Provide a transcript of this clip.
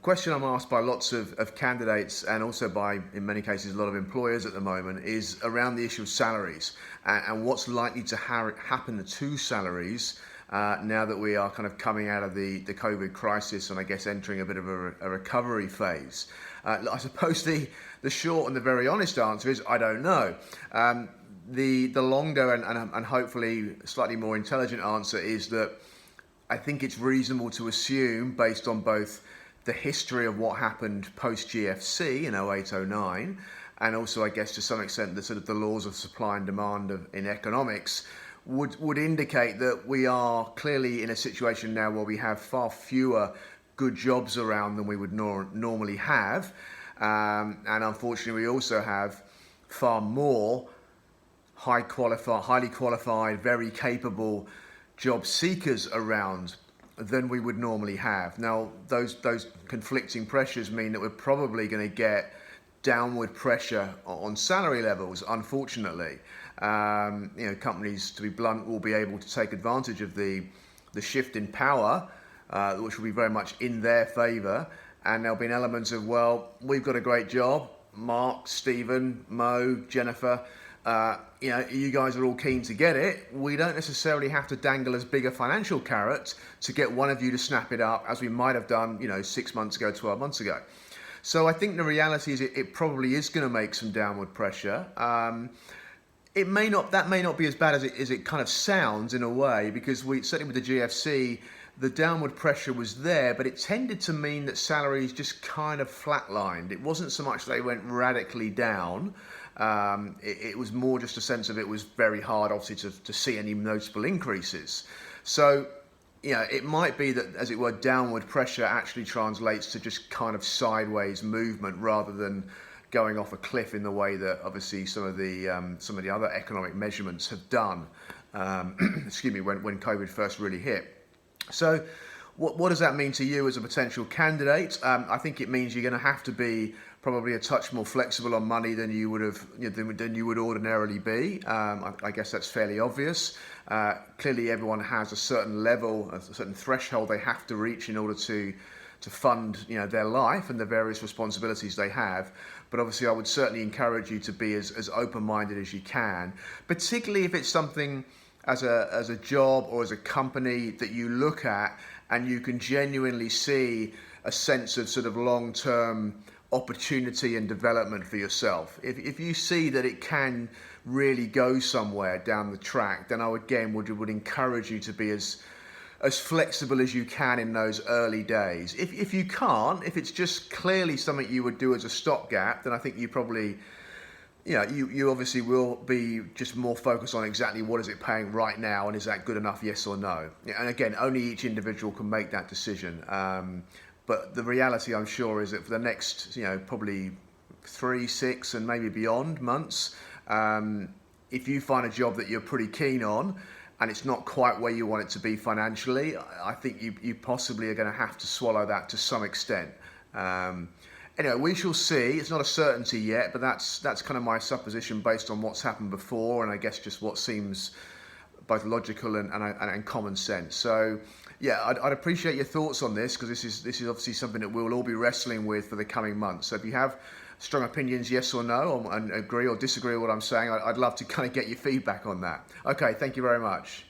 question I'm asked by lots of candidates and also by, in many cases, a lot of employers at the moment is around the issue of salaries and what's likely to happen to salaries now that we are kind of coming out of the COVID crisis and I guess entering a bit of a recovery phase. I suppose the short and the very honest answer is I don't know. The longer and hopefully slightly more intelligent answer is that I think it's reasonable to assume, based on both the history of what happened post GFC in 08-09, and also I guess to some extent the sort of the laws of supply and demand in economics, would indicate that we are clearly in a situation now where we have far fewer good jobs around than we would normally have, and unfortunately we also have far more highly qualified, very capable job seekers around than we would normally have. Now, those conflicting pressures mean that we're probably going to get downward pressure on salary levels, unfortunately. Companies, to be blunt, will be able to take advantage of the shift in power, which will be very much in their favour. And there'll be an element of, well, we've got a great job, Mark, Stephen, Mo, Jennifer, you guys are all keen to get it. We don't necessarily have to dangle as big a financial carrot to get one of you to snap it up as we might have done, 6 months ago, 12 months ago. So I think the reality is it probably is going to make some downward pressure. That may not be as bad as it kind of sounds in a way, because certainly with the GFC, the downward pressure was there, but it tended to mean that salaries just kind of flatlined. It wasn't so much they went radically down. It was more just a sense of it was very hard, obviously, to see any noticeable increases. So, it might be that, as it were, downward pressure actually translates to just kind of sideways movement rather than going off a cliff in the way that obviously some of the other economic measurements have done. Excuse me, when COVID first really hit. So, what does that mean to you as a potential candidate? I think it means you're going to have to be probably a touch more flexible on money than you would have than you would ordinarily be. I guess that's fairly obvious. Clearly, everyone has a certain level, a certain threshold they have to reach in order to fund their life and the various responsibilities they have. But obviously, I would certainly encourage you to be as open-minded as you can, particularly if it's something as a job or as a company that you look at and you can genuinely see a sense of sort of long-term opportunity and development for yourself. If you see that it can really go somewhere down the track, then I would encourage you to be as flexible as you can in those early days. If you can't, if it's just clearly something you would do as a stopgap, then I think you probably, you obviously will be just more focused on exactly what is it paying right now and is that good enough, yes or no. And again, only each individual can make that decision. But the reality, I'm sure, is that for the next, probably 3, 6, and maybe beyond months, if you find a job that you're pretty keen on and it's not quite where you want it to be financially, I think you possibly are going to have to swallow that to some extent. Anyway, we shall see. It's not a certainty yet, but that's kind of my supposition based on what's happened before, and I guess just what seems both logical and common sense. So, yeah, I'd appreciate your thoughts on this, because this is obviously something that we'll all be wrestling with for the coming months. So if you have strong opinions, yes or no, and agree or disagree with what I'm saying, I'd love to kind of get your feedback on that. Okay, thank you very much.